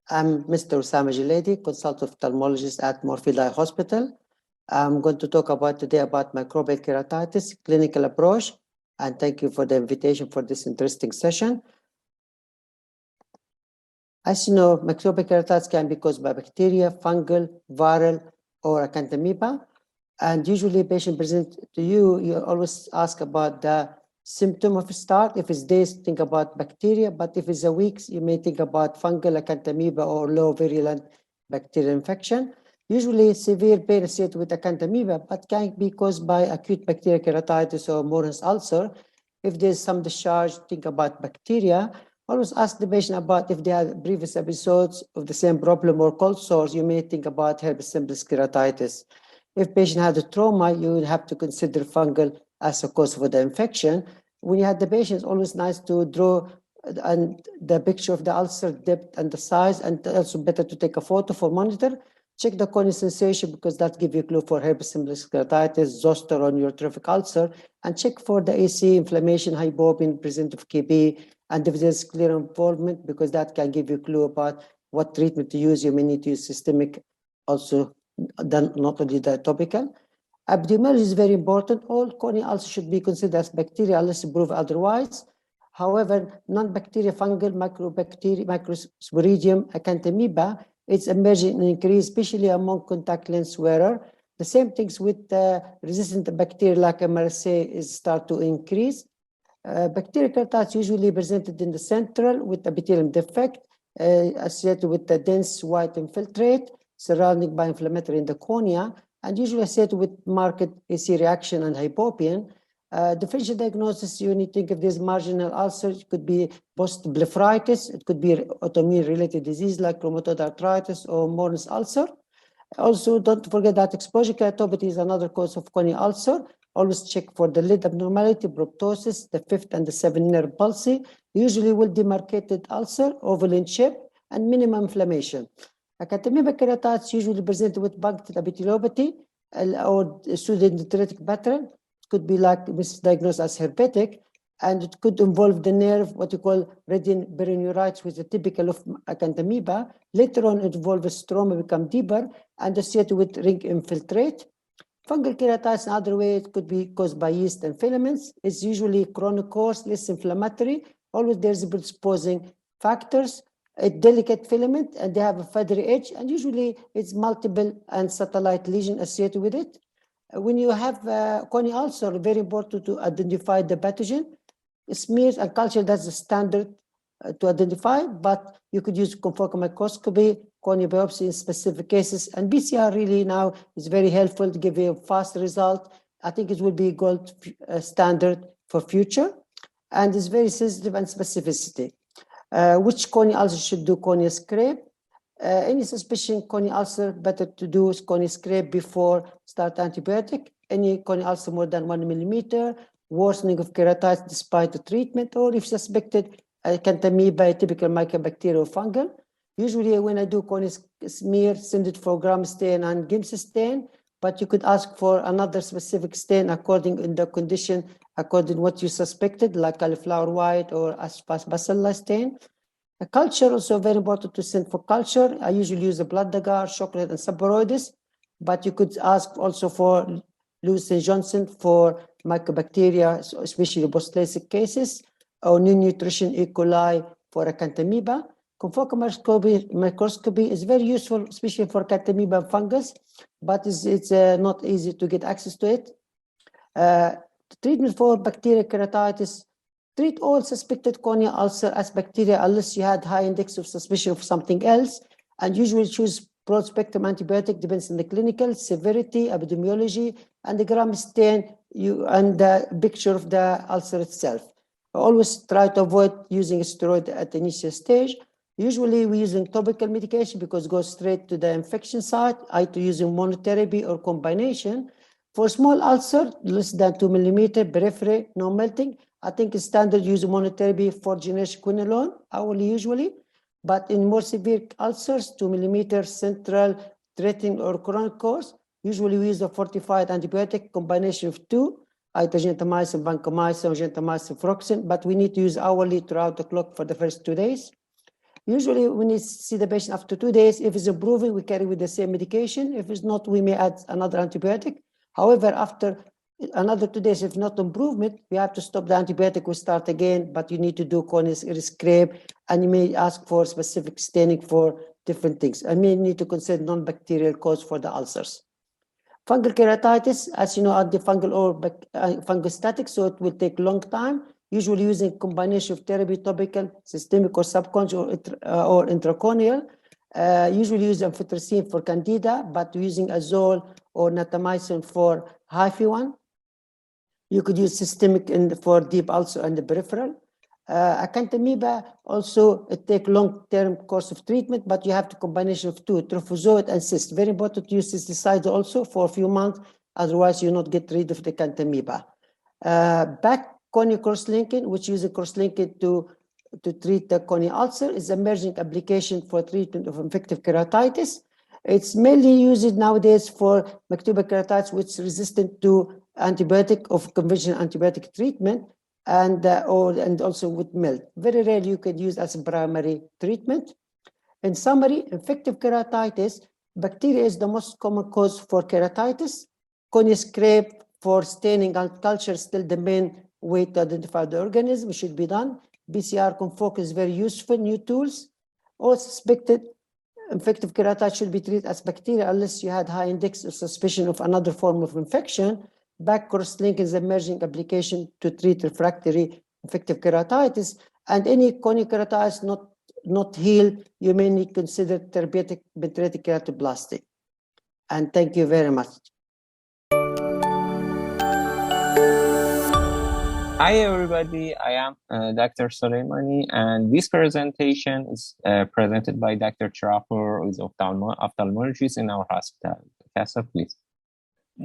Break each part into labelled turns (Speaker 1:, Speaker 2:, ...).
Speaker 1: I'm Mr. Osama Jiledi, consultant ophthalmologist at Moorfield Eye Hospital. I'm going to talk today about microbial keratitis, clinical approach, and thank you for the invitation for this interesting session. As you know, microbial keratitis can be caused by bacteria, fungal, viral, or acanthamoeba. And usually patient present to you, you always ask about the symptom of start. If it's days, think about bacteria, but if it's a weeks, you may think about fungal acanthamoeba or low virulent bacterial infection. Usually severe pain associated with acanthamoeba, but can be caused by acute bacterial keratitis or Morris ulcer. If there's some discharge, think about bacteria. Always ask the patient about if they had previous episodes of the same problem or cold sores, you may think about herpes simplex keratitis. If patient had a trauma, you would have to consider fungal as a cause for the infection. When you have the patient, it's always nice to draw the picture of the ulcer depth and the size, and also better to take a photo for monitor. Check the corneal sensation because that gives you a clue for herpes simplex keratitis, zoster, or neurotrophic ulcer, and check for the AC, inflammation, hypopin, present of KB, and if there's clear involvement, because that can give you a clue about what treatment to use. You may need to use systemic also, then not only the topical. Epidemiology is very important. All corneal ulcers should be considered as bacteria unless proved otherwise. However, non-bacterial fungal, microbacteria, microsporidium, acanthamoeba, it's emerging and increase, especially among contact lens wearer. The same things with resistant bacteria like MRSA is start to increase. Bacterial keratitis usually presented in the central with epithelium defect associated with the dense white infiltrate surrounding by inflammatory in the cornea, and usually associated with marked AC reaction and hypopin. Differential diagnosis, you need to think if there's marginal ulcer, it could be post-blepharitis, it could be autoimmune-related disease like rheumatoid arthritis or Morris ulcer. Also, don't forget that exposure keratopathy is another cause of corneal ulcer. Always check for the lid abnormality, proptosis, the fifth and the seventh nerve palsy. Usually will demarcated ulcer, oval in shape, and minimum inflammation. Acanthamoeba keratitis usually presented with punctate epitheliopathy or pseudodendritic pattern. It could be like misdiagnosed as herpetic, and it could involve the nerve, what you call radian perineuritis, which is typical of acanthamoeba. Later on, it involves stroma, become deeper, and associated with ring infiltrate. Fungal keratitis, in other way, it could be caused by yeast and filaments. It's usually chronic course, less inflammatory. Always there's predisposing factors, a delicate filament, and they have a feathery edge, and usually it's multiple and satellite lesion associated with it. When you have corneal ulcer, very important to identify the pathogen. Smears and culture, that's the standard to identify, but you could use confocal microscopy, corneal biopsy in specific cases, and BCR really now is very helpful to give you a fast result. I think it will be gold standard for future, and it's very sensitive and specificity. Which corneal ulcer should do corneal scrape? Any suspicion corneal ulcer, better to do corneal scrape before start antibiotic. Any corneal ulcer more than 1 millimeter, worsening of keratitis despite the treatment, or if suspected acanthamoeba, typical mycobacterial or fungal. Usually when I do corneal smear, send it for gram stain and Gims stain, but you could ask for another specific stain according in the condition, according to what you suspected, like cauliflower white or bacilla stain. A culture also very important to send for culture. I usually use a blood agar, chocolate, and saboroides, but you could ask also for Lewis and Johnson for mycobacteria, especially post-LASIK cases, or new nutrition E. coli for acanthamoeba. Confocal microscopy is very useful, especially for acanthamoeba fungus, but it's not easy to get access to it. Treatment for bacterial keratitis: treat all suspected corneal ulcer as bacteria unless you had high index of suspicion of something else, and usually choose broad spectrum antibiotic, depends on the clinical severity, epidemiology, and the gram stain and the picture of the ulcer itself. Always try to avoid using steroid at the initial stage. Usually we're using topical medication because it goes straight to the infection site, either using monotherapy or combination. For small ulcer, less than 2 millimeter, periphery, no melting, I think it's standard use monotherapy for generation quinolone, hourly usually. But in more severe ulcers, 2 millimeter, central, threatening, or chronic course, usually we use a fortified antibiotic combination of two, either gentamicin, vancomycin, or gentamicin, furoxin, but we need to use hourly throughout the clock for the first 2 days. Usually, when you see the patient after 2 days, if it's improving, we carry with the same medication. If it's not, we may add another antibiotic. However, after another 2 days, if not improvement, we have to stop the antibiotic, we start again, but you need to do corneal scrape, and you may ask for specific staining for different things. I may need to consider non-bacterial cause for the ulcers. Fungal keratitis, as you know, antifungal or fungostatic, so it will take long time, usually using combination of therapy, topical, systemic, or subconjunctival or intracorneal. Usually use amphotericin for candida, but using azole or natamycin for hyphae 1. You could use systemic for deep ulcer and the peripheral. Acanthamoeba also take long-term course of treatment, but you have the combination of two, trophozoite and cyst. Very important to use cysticide also for a few months, otherwise you not get rid of the acanthamoeba. Back corneal cross-linking, which uses cross-linking to treat the corneal ulcer, is emerging application for treatment of infective keratitis. It's mainly used nowadays for microbial keratitis, which is resistant to antibiotic of conventional antibiotic treatment, and also with milk. Very rarely you can use as a primary treatment. In summary, infective keratitis, bacteria is the most common cause for keratitis. Corneal scrape for staining and culture is still the main way to identify the organism, should be done. BCR confocal is very useful, new tools. All suspected infective keratitis should be treated as bacteria unless you had high index of suspicion of another form of infection. Back cross-link is emerging application to treat refractory infective keratitis, and any corneal keratitis not healed, you may need to consider therapeutic penetrating keratoplasty. And thank you very much.
Speaker 2: Hi everybody, I am Dr. Soleimani, and this presentation is presented by Dr. Charapour, who is ophthalmologist in our hospital. Kasa, please.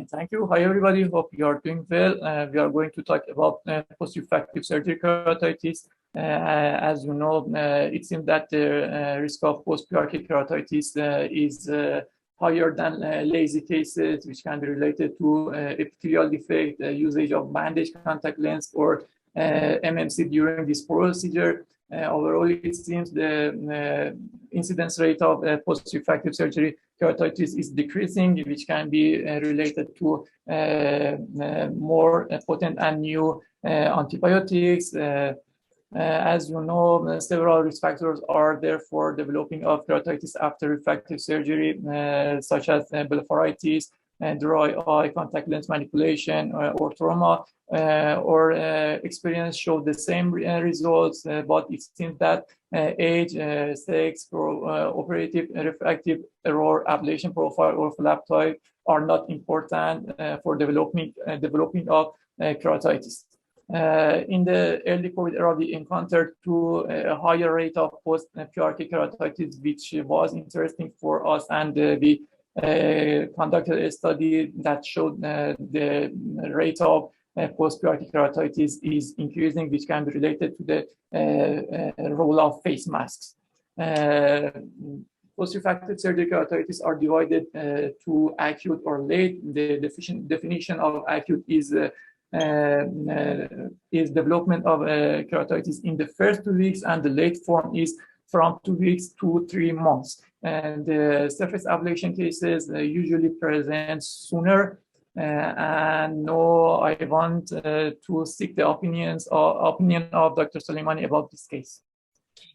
Speaker 3: Thank you. Hi everybody, hope you are doing well. We are going to talk about post-refractive surgery keratitis. As you know, it seems that the risk of post-PRK keratitis is higher than lazy cases, which can be related to epithelial defect, usage of bandage contact lens, or MMC during this procedure. Overall, it seems the incidence rate of post-refractive surgery keratitis is decreasing, which can be related to more potent and new antibiotics. As you know, several risk factors are there for developing of keratitis after refractive surgery, such as blepharitis, dry eye, contact lens manipulation, or trauma, or experience show the same results, but it seems that age, sex, operative refractive error, ablation profile, or flap type are not important for developing of keratitis. In the early COVID era, we encountered a higher rate of post-PRK keratitis, which was interesting for us, and we conducted a study that showed the rate of post-PRK keratitis is increasing, which can be related to the role of face masks. Post-refractive surgery keratitis are divided to acute or late. The definition of acute is development of keratitis in the first 2 weeks, and the late form is from 2 weeks to 3 months. And the surface ablation cases usually present sooner. And now I want to seek the opinion of Dr. Soleimani about this case.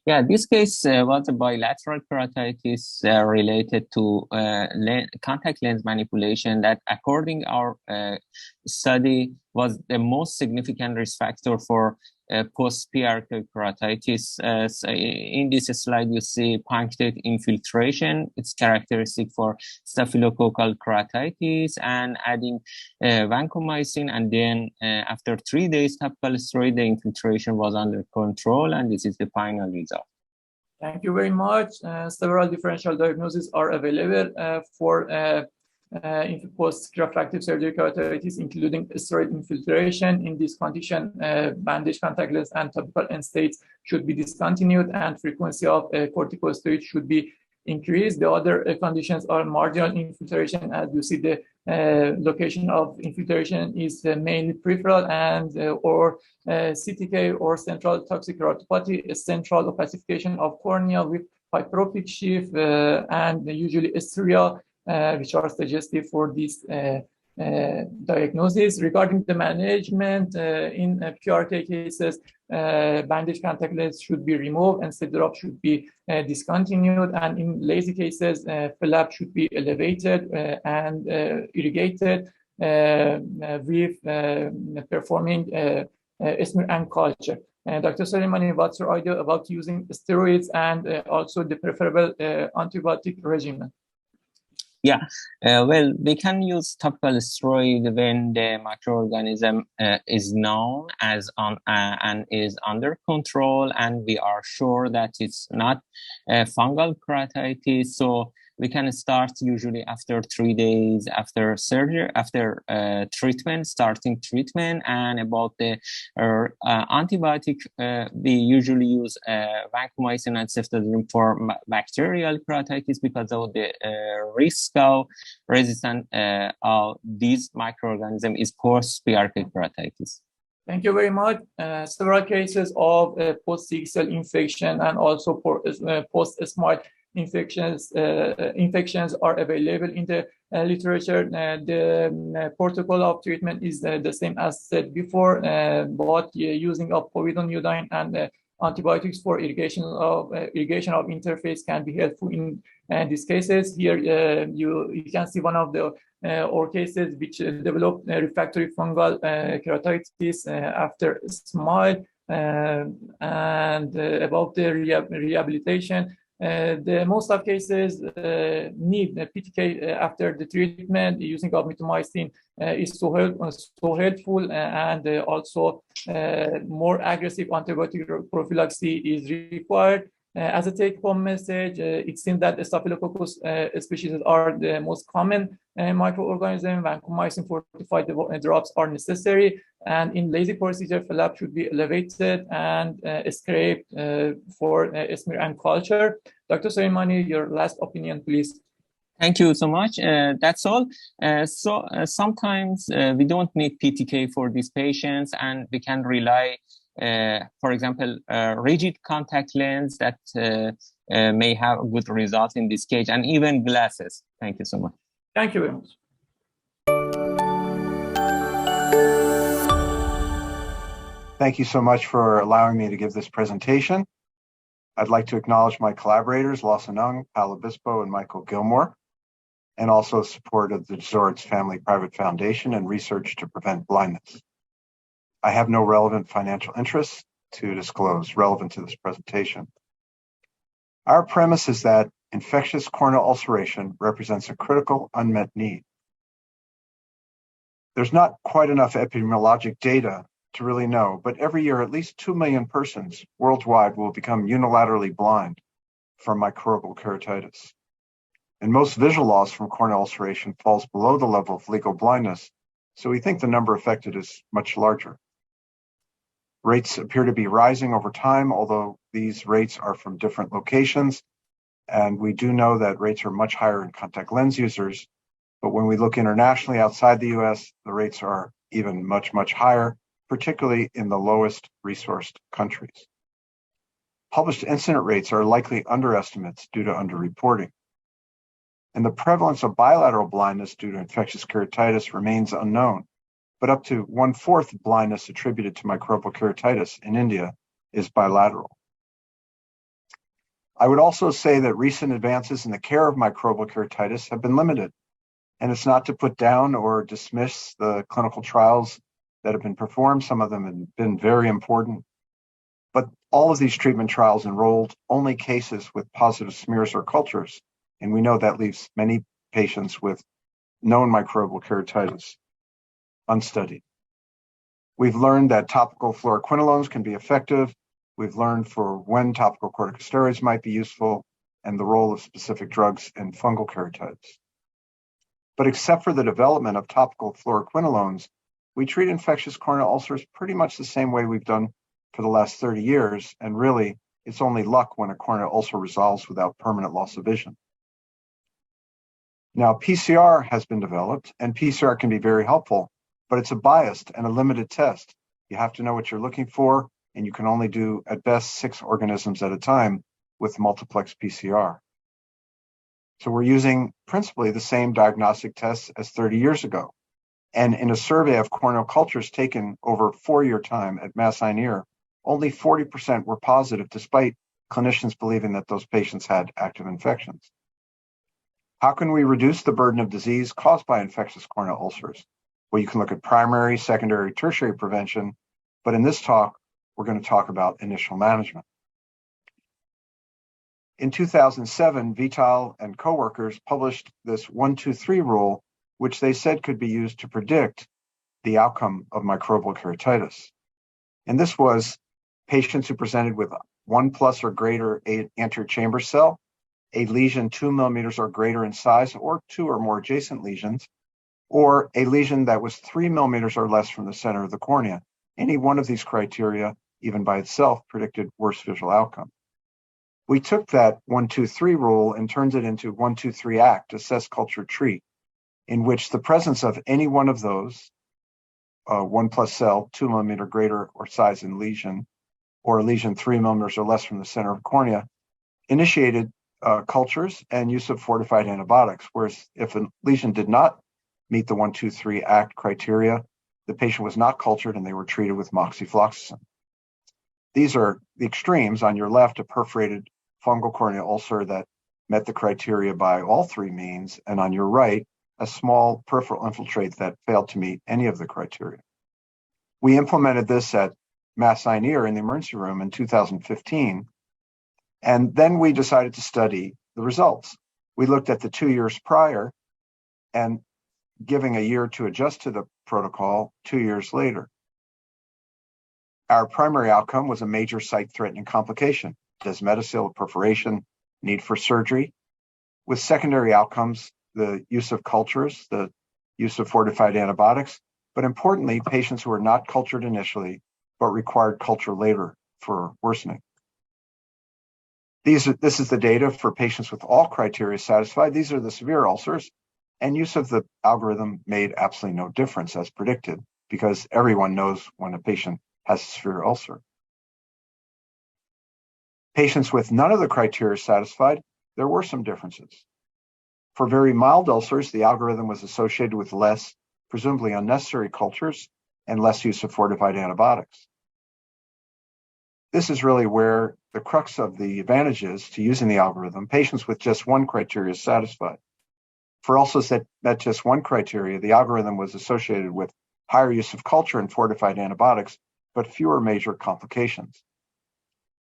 Speaker 2: Yeah, this case was a bilateral keratitis related to contact lens manipulation that, according our study, was the most significant risk factor for post-PRK keratitis. So in this slide, you see punctate infiltration. It's characteristic for staphylococcal keratitis, and adding vancomycin, and then after 3 days topical steroid, the infiltration was under control, and this is the final result.
Speaker 3: Thank you very much. Several differential diagnoses are available for post-refractive surgery keratitis, including steroid infiltration. In this condition, bandage contact lens and topical NSAIDs should be discontinued, and frequency of corticosteroids should be increased. The other conditions are marginal infiltration. As you see, the location of infiltration is mainly peripheral and or CTK or central toxic keratopathy, central opacification of cornea with hyperopic sheath and usually striae, which are suggestive for this diagnosis. Regarding the management in PRK cases, bandage contact lens should be removed and slit drop should be discontinued. And in lazy cases, flap should be elevated and irrigated with performing smear and culture. Dr. Soleimani, what's your idea about using steroids and also the preferable antibiotic regimen?
Speaker 2: Yeah, well, we can use topical steroid when the microorganism is known as and is under control, and we are sure that it's not fungal keratitis. So we can start usually after 3 days after surgery, after treatment, starting treatment. And about the antibiotic, we usually use vancomycin and ceftazidime for bacterial keratitis because of the risk of resistance of these microorganisms is post-PRK keratitis.
Speaker 3: Thank you very much. Several cases of post-CXL infection and also post-SMILE infections are available in the literature. The protocol of treatment is the same as said before, but using of povidone and antibiotics for irrigation of interface can be helpful in these cases. Here you can see one of the or cases which develop refractory fungal keratitis after SMILE, and about the rehabilitation. The most of cases need PTK after the treatment. Using of mitomycin is so helpful, and also more aggressive antibiotic prophylaxis is required. As a take-home message, it seems that Staphylococcus species are the most common microorganism. Vancomycin fortified drops are necessary, and in lazy procedure, flap should be elevated and scraped for smear and culture. Dr. Soleimani, your last opinion, please.
Speaker 2: Thank you so much. That's all. Sometimes we don't need PTK for these patients, and we can rely, for example, rigid contact lens that may have a good result in this case, and even glasses. Thank you so much.
Speaker 3: Thank you very much.
Speaker 4: Thank you so much for allowing me to give this presentation. I'd like to acknowledge my collaborators, Lawson Ung, Pal Obispo, and Michael Gilmore, and also support of the Zords Family Private Foundation and Research to Prevent Blindness. I have no relevant financial interests to disclose relevant to this presentation. Our premise is that infectious corneal ulceration represents a critical unmet need. There's not quite enough epidemiologic data to really know, but every year at least 2 million persons worldwide will become unilaterally blind from microbial keratitis. And most visual loss from corneal ulceration falls below the level of legal blindness, so we think the number affected is much larger. Rates appear to be rising over time, although these rates are from different locations, and we do know that rates are much higher in contact lens users, but when we look internationally outside the US, the rates are even much, much higher, particularly in the lowest resourced countries. Published incident rates are likely underestimates due to underreporting. And the prevalence of bilateral blindness due to infectious keratitis remains unknown, but up to 1/4 blindness attributed to microbial keratitis in India is bilateral. I would also say that recent advances in the care of microbial keratitis have been limited, and it's not to put down or dismiss the clinical trials that have been performed. Some of them have been very important, but all of these treatment trials enrolled only cases with positive smears or cultures, and we know that leaves many patients with known microbial keratitis unstudied. We've learned that topical fluoroquinolones can be effective. We've learned for when topical corticosteroids might be useful and the role of specific drugs in fungal keratitis. But except for the development of topical fluoroquinolones, we treat infectious corneal ulcers pretty much the same way we've done for the last 30 years, and really, it's only luck when a corneal ulcer resolves without permanent loss of vision. Now, PCR has been developed, and PCR can be very helpful, but it's a biased and a limited test. You have to know what you're looking for, and you can only do, at best, 6 organisms at a time with multiplex PCR. So we're using principally the same diagnostic tests as 30 years ago. And in a survey of corneal cultures taken over a 4-year time at Mass Eye and Ear, only 40% were positive, despite clinicians believing that those patients had active infections. How can we reduce the burden of disease caused by infectious corneal ulcers? Well, you can look at primary, secondary, tertiary prevention, but in this talk, we're going to talk about initial management. In 2007, Vital and coworkers published this 1-2-3 rule, which they said could be used to predict the outcome of microbial keratitis. And this was patients who presented with 1+ or greater anterior chamber cell, a lesion 2 millimeters or greater in size, or 2 or more adjacent lesions, or a lesion that was 3 millimeters or less from the center of the cornea. Any one of these criteria, even by itself, predicted worse visual outcome. We took that 1-2-3 rule and turned it into 1-2-3 ACT, assess, culture, treat, in which the presence of any one of those, 1+ cell, 2 millimeter greater or size in lesion, or a lesion 3 millimeters or less from the center of cornea, initiated cultures and use of fortified antibiotics. Whereas if a lesion did not meet the 1-2-3 ACT criteria, the patient was not cultured and they were treated with moxifloxacin. These are the extremes. On your left, a perforated fungal corneal ulcer that met the criteria by all 3 means, and on your right, a small peripheral infiltrate that failed to meet any of the criteria. We implemented this at Mass Eye and Ear in the emergency room in 2015, and then we decided to study the results. We looked at the 2 years prior and giving a year to adjust to the protocol 2 years later. Our primary outcome was a major sight-threatening complication, desmetocele perforation, need for surgery, with secondary outcomes, the use of cultures, the use of fortified antibiotics, but importantly, patients who were not cultured initially, but required culture later for worsening. This is the data for patients with all criteria satisfied. These are the severe ulcers, and use of the algorithm made absolutely no difference as predicted, because everyone knows when a patient has a severe ulcer. Patients with none of the criteria satisfied, there were some differences. For very mild ulcers, the algorithm was associated with less, presumably unnecessary cultures and less use of fortified antibiotics. This is really where the crux of the advantage is to using the algorithm. Patients with just one criteria is satisfied. For ulcers that met just one criteria, the algorithm was associated with higher use of culture and fortified antibiotics, but fewer major complications.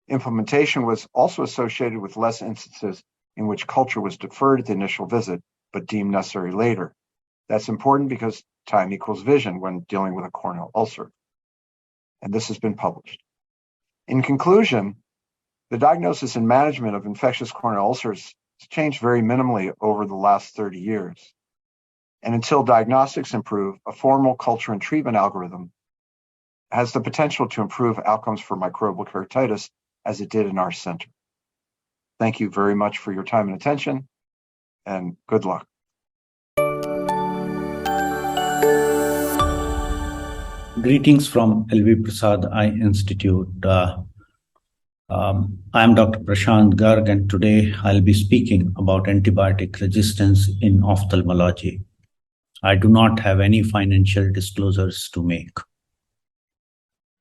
Speaker 4: Implementation was also associated with less instances in which culture was deferred at the initial visit, but deemed necessary later. That's important because time equals vision when dealing with a corneal ulcer. And this has been published. In conclusion, the diagnosis and management of infectious corneal ulcers has changed very minimally over the last 30 years. And until diagnostics improve, a formal culture and treatment algorithm has the potential to improve outcomes for microbial keratitis as it did in our center. Thank you very much for your time and attention, and good luck.
Speaker 5: Greetings from LV Prasad Eye Institute. I'm Dr. Prashant Garg, and today I'll be speaking about antibiotic resistance in ophthalmology. I do not have any financial disclosures to make.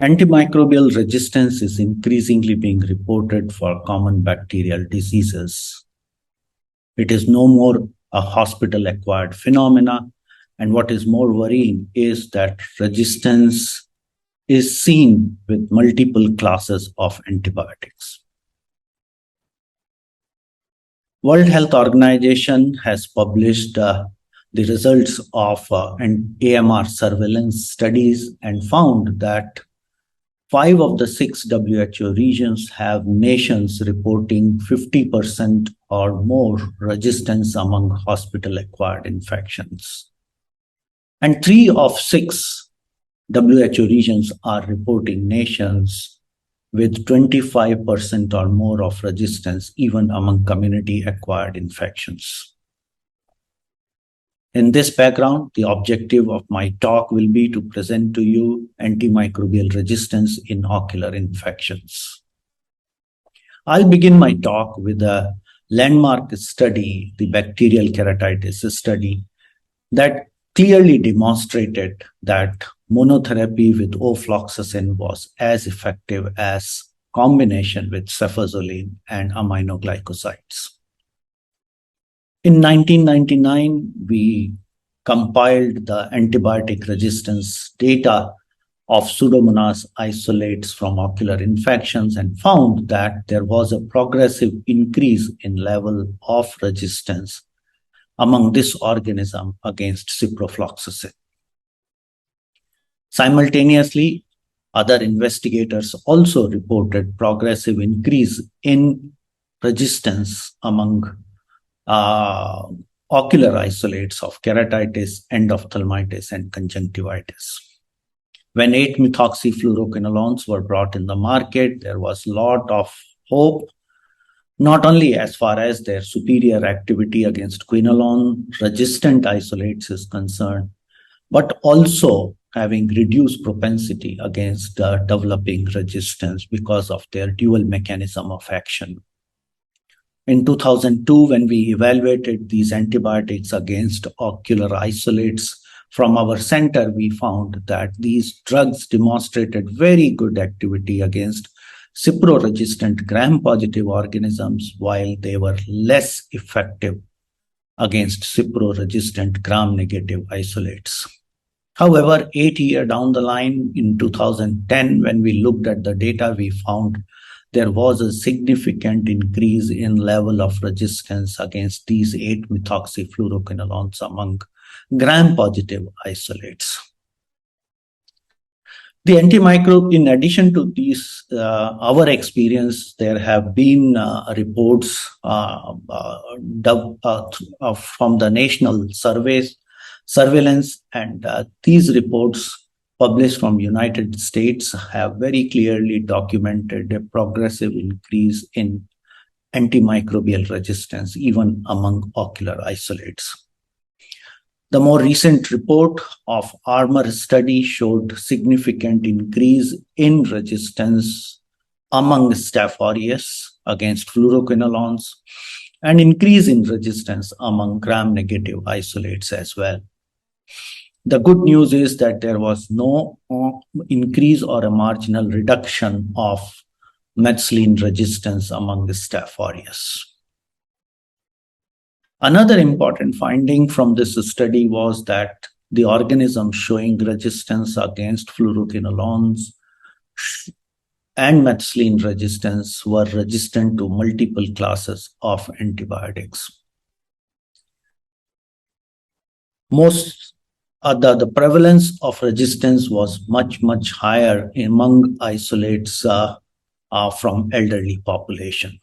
Speaker 5: Antimicrobial resistance is increasingly being reported for common bacterial diseases. It is no more a hospital-acquired phenomena, and what is more worrying is that resistance is seen with multiple classes of antibiotics. World Health Organization has published the results of AMR surveillance studies and found that 5 of the 6 WHO regions have nations reporting 50% or more resistance among hospital-acquired infections. And 3 of 6 WHO regions are reporting nations with 25% or more of resistance, even among community-acquired infections. In this background, the objective of my talk will be to present to you antimicrobial resistance in ocular infections. I'll begin my talk with a landmark study, the bacterial keratitis study, that clearly demonstrated that monotherapy with ofloxacin was as effective as combination with cefazolin and aminoglycosides. In 1999, we compiled the antibiotic resistance data of Pseudomonas isolates from ocular infections and found that there was a progressive increase in level of resistance among this organism against ciprofloxacin. Simultaneously, other investigators also reported progressive increase in resistance among ocular isolates of keratitis, endophthalmitis, and conjunctivitis. When 8-methoxyfluoroquinolones were brought in the market, there was a lot of hope, not only as far as their superior activity against quinolone-resistant isolates is concerned, but also having reduced propensity against developing resistance because of their dual mechanism of action. In 2002, when we evaluated these antibiotics against ocular isolates from our center, we found that these drugs demonstrated very good activity against cipro-resistant gram-positive organisms, while they were less effective against cipro-resistant gram-negative isolates. However, 8 years down the line, in 2010, when we looked at the data, we found there was a significant increase in level of resistance against these 8-methoxyfluoroquinolones among gram-positive isolates. The antimicrobe, in addition to these, our experience, there have been reports from the national surveillance, and these reports published from United States have very clearly documented a progressive increase in antimicrobial resistance even among ocular isolates. The more recent report of ARMOR study showed significant increase in resistance among Staph aureus against fluoroquinolones and increase in resistance among gram-negative isolates as well. The good news is that there was no increase or a marginal reduction of methicillin resistance among the Staph aureus. Another important finding from this study was that the organisms showing resistance against fluoroquinolones and methicillin resistance were resistant to multiple classes of antibiotics. The prevalence of resistance was much higher among isolates from elderly population.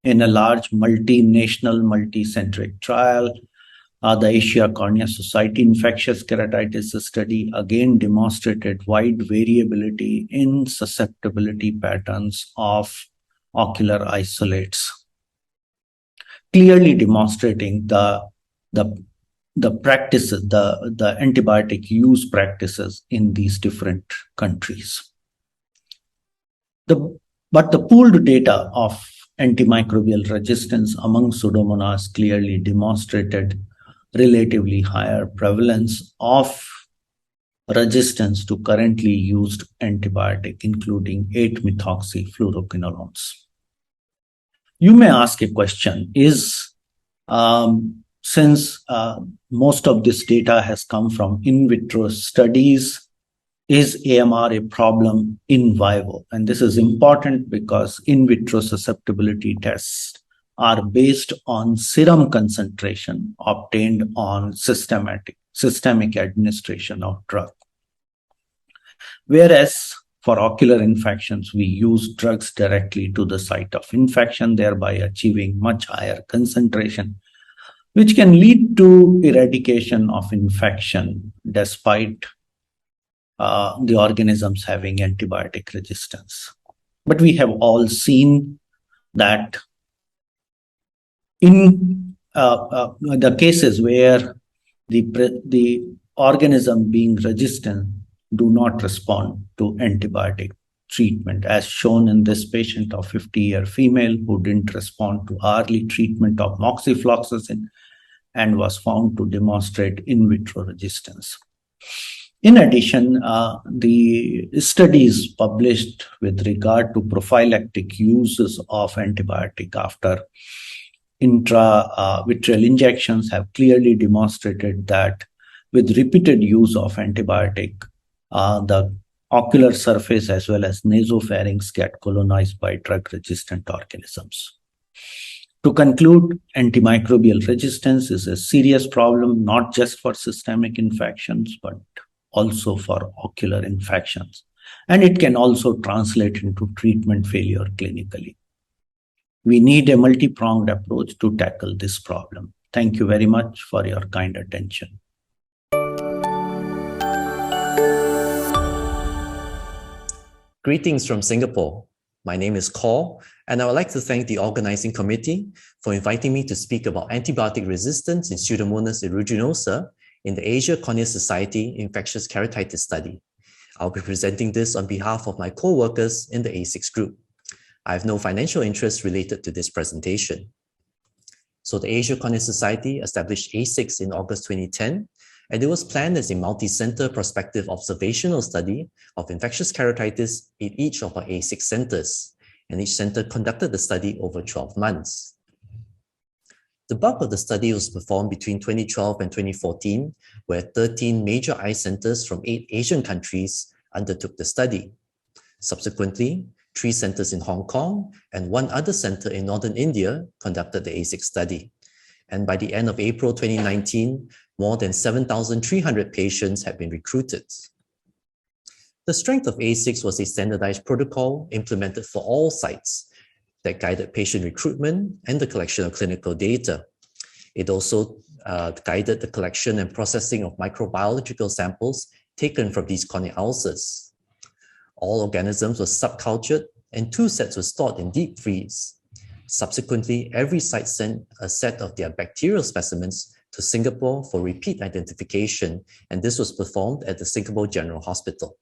Speaker 5: In a large multinational, multicentric trial, the Asia Cornea Society infectious keratitis study again demonstrated wide variability in susceptibility patterns of ocular isolates, clearly demonstrating the practices, the antibiotic use practices in these different countries. But the pooled data of antimicrobial resistance among Pseudomonas clearly demonstrated relatively higher prevalence of resistance to currently used antibiotic, including 8-methoxyfluoroquinolones. You may ask a question, since most of this data has come from in vitro studies, is AMR a problem in vivo? And this is important because in vitro susceptibility tests are based on serum concentration obtained on systemic administration of drug. Whereas for ocular infections, we use drugs directly to the site of infection, thereby achieving much higher concentration, which can lead to eradication of infection despite the organisms having antibiotic resistance. But we have all seen that in the cases where the organism being resistant do not respond to antibiotic treatment, as shown in this patient of 50-year female who didn't respond to early treatment of moxifloxacin and was found to demonstrate in vitro resistance. In addition, the studies published with regard to prophylactic uses of antibiotic after intravitreal injections have clearly demonstrated that with repeated use of antibiotic, the ocular surface as well as nasopharynx get colonized by drug-resistant organisms. To conclude, antimicrobial resistance is a serious problem, not just for systemic infections, but also for ocular infections. And it can also translate into treatment failure clinically. We need a multi-pronged approach to tackle this problem. Thank you very much for your kind attention.
Speaker 6: Greetings from Singapore. My name is Kaur, and I would like to thank the organizing committee for inviting me to speak about antibiotic resistance in Pseudomonas aeruginosa in the Asia Cornea Society Infectious Keratitis Study. I'll be presenting this on behalf of my co-workers in the A6 group. I have no financial interest related to this presentation. So the Asia Cornea Society established A6 in August 2010, and it was planned as a multi-center prospective observational study of infectious keratitis in each of our A6 centers, and each center conducted the study over 12 months. The bulk of the study was performed between 2012 and 2014, where 13 major eye centers from 8 Asian countries undertook the study. Subsequently, 3 centers in Hong Kong and 1 other center in northern India conducted the A6 study. And by the end of April 2019, more than 7,300 patients had been recruited. The strength of A6 was a standardized protocol implemented for all sites that guided patient recruitment and the collection of clinical data. It also guided the collection and processing of microbiological samples taken from these corneal ulcers. All organisms were subcultured and 2 sets were stored in deep freeze. Subsequently, every site sent a set of their bacterial specimens to Singapore for repeat identification, and this was performed at the Singapore General Hospital.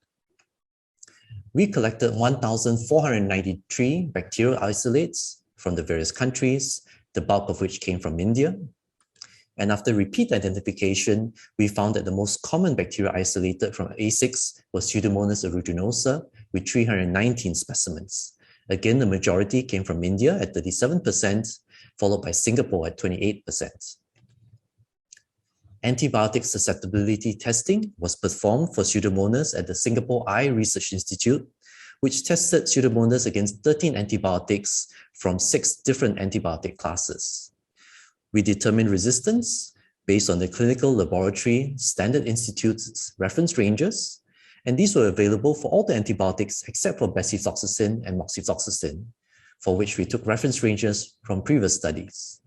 Speaker 6: We collected 1,493 bacterial isolates from the various countries, the bulk of which came from India. And after repeat identification, we found that the most common bacteria isolated from A6 was Pseudomonas aeruginosa with 319 specimens. Again, the majority came from India at 37%, followed by Singapore at 28%. Antibiotic susceptibility testing was performed for Pseudomonas at the Singapore Eye Research Institute, which tested Pseudomonas against 13 antibiotics from 6 different antibiotic classes. We determined resistance based on the Clinical Laboratory Standard Institute's reference ranges, and these were available for all the antibiotics except for becifloxacin and moxifloxacin, for which we took reference ranges from previous studies.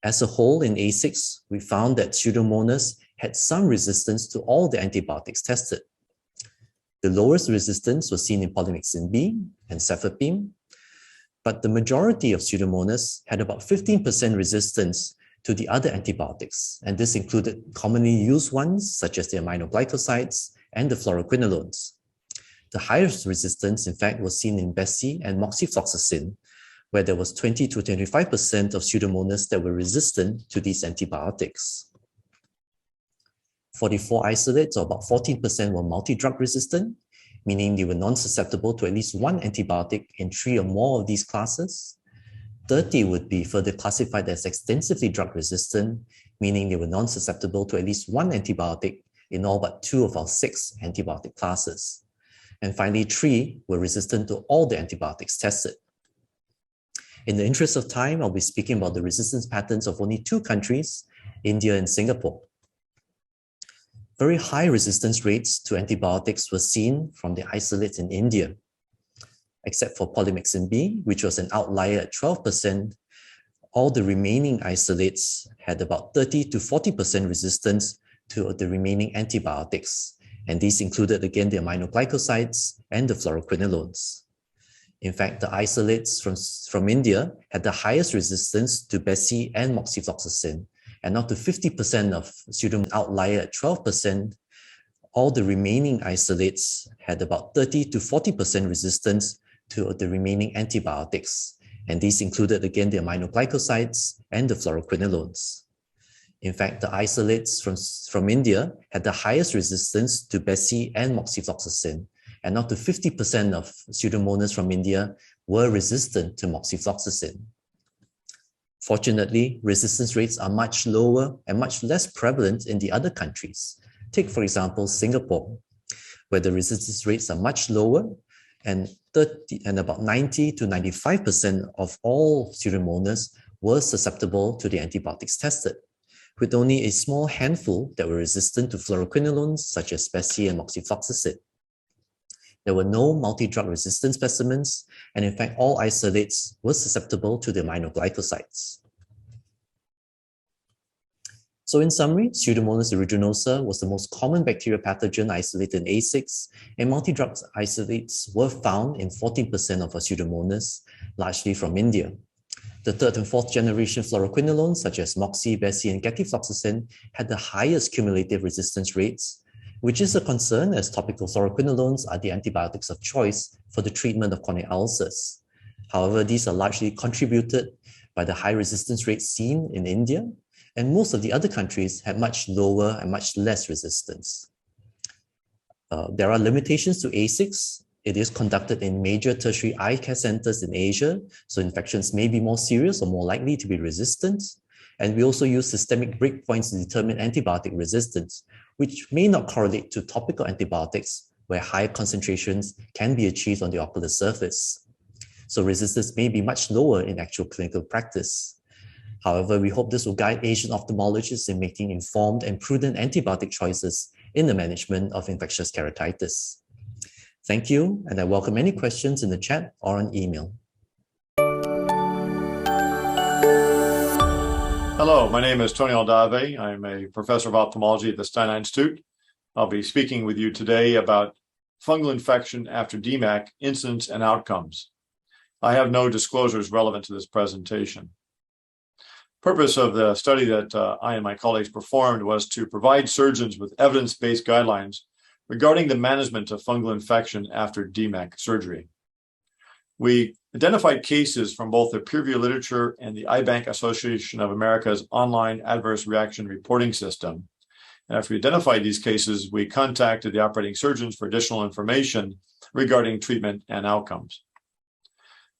Speaker 6: As a whole, in A6, we found that Pseudomonas had some resistance to all the antibiotics tested. The lowest resistance was seen in polymyxin B and cefepime, but the majority of Pseudomonas had about 15% resistance to the other antibiotics, and this included commonly used ones such as the aminoglycosides and the fluoroquinolones. The highest resistance, in fact, was seen in Beci and moxifloxacin, where there was 20 to 25% of Pseudomonas that were resistant to these antibiotics. 44 isolates, or about 14%, were multi-drug resistant, meaning they were non-susceptible to at least 1 antibiotic in 3 or more of these classes. 30 would be further classified as extensively drug resistant, meaning they were non-susceptible to at least 1 antibiotic in all but 2 of our 6 antibiotic classes. And finally, 3 were resistant to all the antibiotics tested. In the interest of time, I'll be speaking about the resistance patterns of only 2 countries, India and Singapore. Very high resistance rates to antibiotics were seen from the isolates in India. Except for polymyxin B, which was an outlier at 12%, all the remaining isolates had about 30 to 40% resistance to the remaining antibiotics. And these included, again, the aminoglycosides and the fluoroquinolones. In fact, the isolates from India had the highest resistance to Beci and moxifloxacin and up to 50% of Pseudomonas outlier at 12%, all the remaining isolates had about 30 to 40% resistance to the remaining antibiotics. And these included, again, the aminoglycosides and the fluoroquinolones. In fact, the isolates from India had the highest resistance to Besi and moxifloxacin, and up to 50% of Pseudomonas from India were resistant to moxifloxacin. Fortunately, resistance rates are much lower and much less prevalent in the other countries. Take, for example, Singapore, where the resistance rates are much lower, and about 90 to 95% of all Pseudomonas were susceptible to the antibiotics tested, with only a small handful that were resistant to fluoroquinolones such as Besi and moxifloxacin. There were no multi-drug resistant specimens, and in fact, all isolates were susceptible to the aminoglycosides. So in summary, Pseudomonas aeruginosa was the most common bacterial pathogen isolated in A6, and multi-drug isolates were found in 14% of our Pseudomonas, largely from India. The third and fourth generation fluoroquinolones, such as Moxi, Besi, and Getifloxacin, had the highest cumulative resistance rates, which is a concern as topical fluoroquinolones are the antibiotics of choice for the treatment of chronic ulcers. However, these are largely contributed by the high resistance rates seen in India, and most of the other countries had much lower and much less resistance. There are limitations to A6. It is conducted in major tertiary eye care centers in Asia, so infections may be more serious or more likely to be resistant. And we also use systemic breakpoints to determine antibiotic resistance, which may not correlate to topical antibiotics, where higher concentrations can be achieved on the ocular surface. So resistance may be much lower in actual clinical practice. However, we hope this will guide Asian ophthalmologists in making informed and prudent antibiotic choices in the management of infectious keratitis. Thank you, and I welcome any questions in the chat or on email.
Speaker 7: Hello, my name is Tony Aldave. I'm a professor of ophthalmology at the Stein Institute. I'll be speaking with you today about fungal infection after DMAC, incidence and outcomes. I have no disclosures relevant to this presentation. Purpose of the study that I and my colleagues performed was to provide surgeons with evidence-based guidelines regarding the management of fungal infection after DMAC surgery. We identified cases from both the peer-reviewed literature and the IBank Association of America's online adverse reaction reporting system. And after we identified these cases, we contacted the operating surgeons for additional information regarding treatment and outcomes.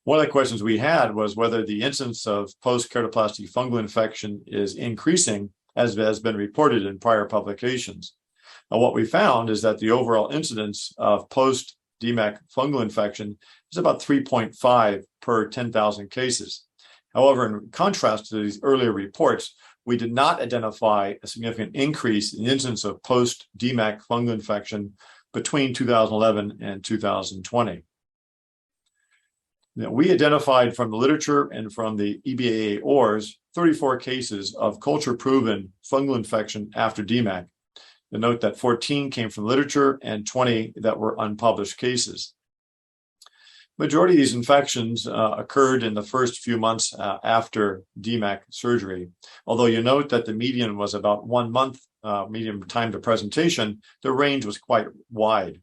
Speaker 7: One of the questions we had was whether the incidence of post-keratoplasty fungal infection is increasing, as has been reported in prior publications. Now, what we found is that the overall incidence of post-DMAC fungal infection is about 3.5 per 10,000 cases. However, in contrast to these earlier reports, we did not identify a significant increase in the incidence of post-DMAC fungal infection between 2011 and 2020. Now, we identified from the literature and from the EBAA ORs 34 cases of culture-proven fungal infection after DMAC. The note that 14 came from literature and 20 that were unpublished cases. Majority of these infections occurred in the first few months after DMAC surgery. Although you note that the median was about 1 month, median time to presentation, the range was quite wide.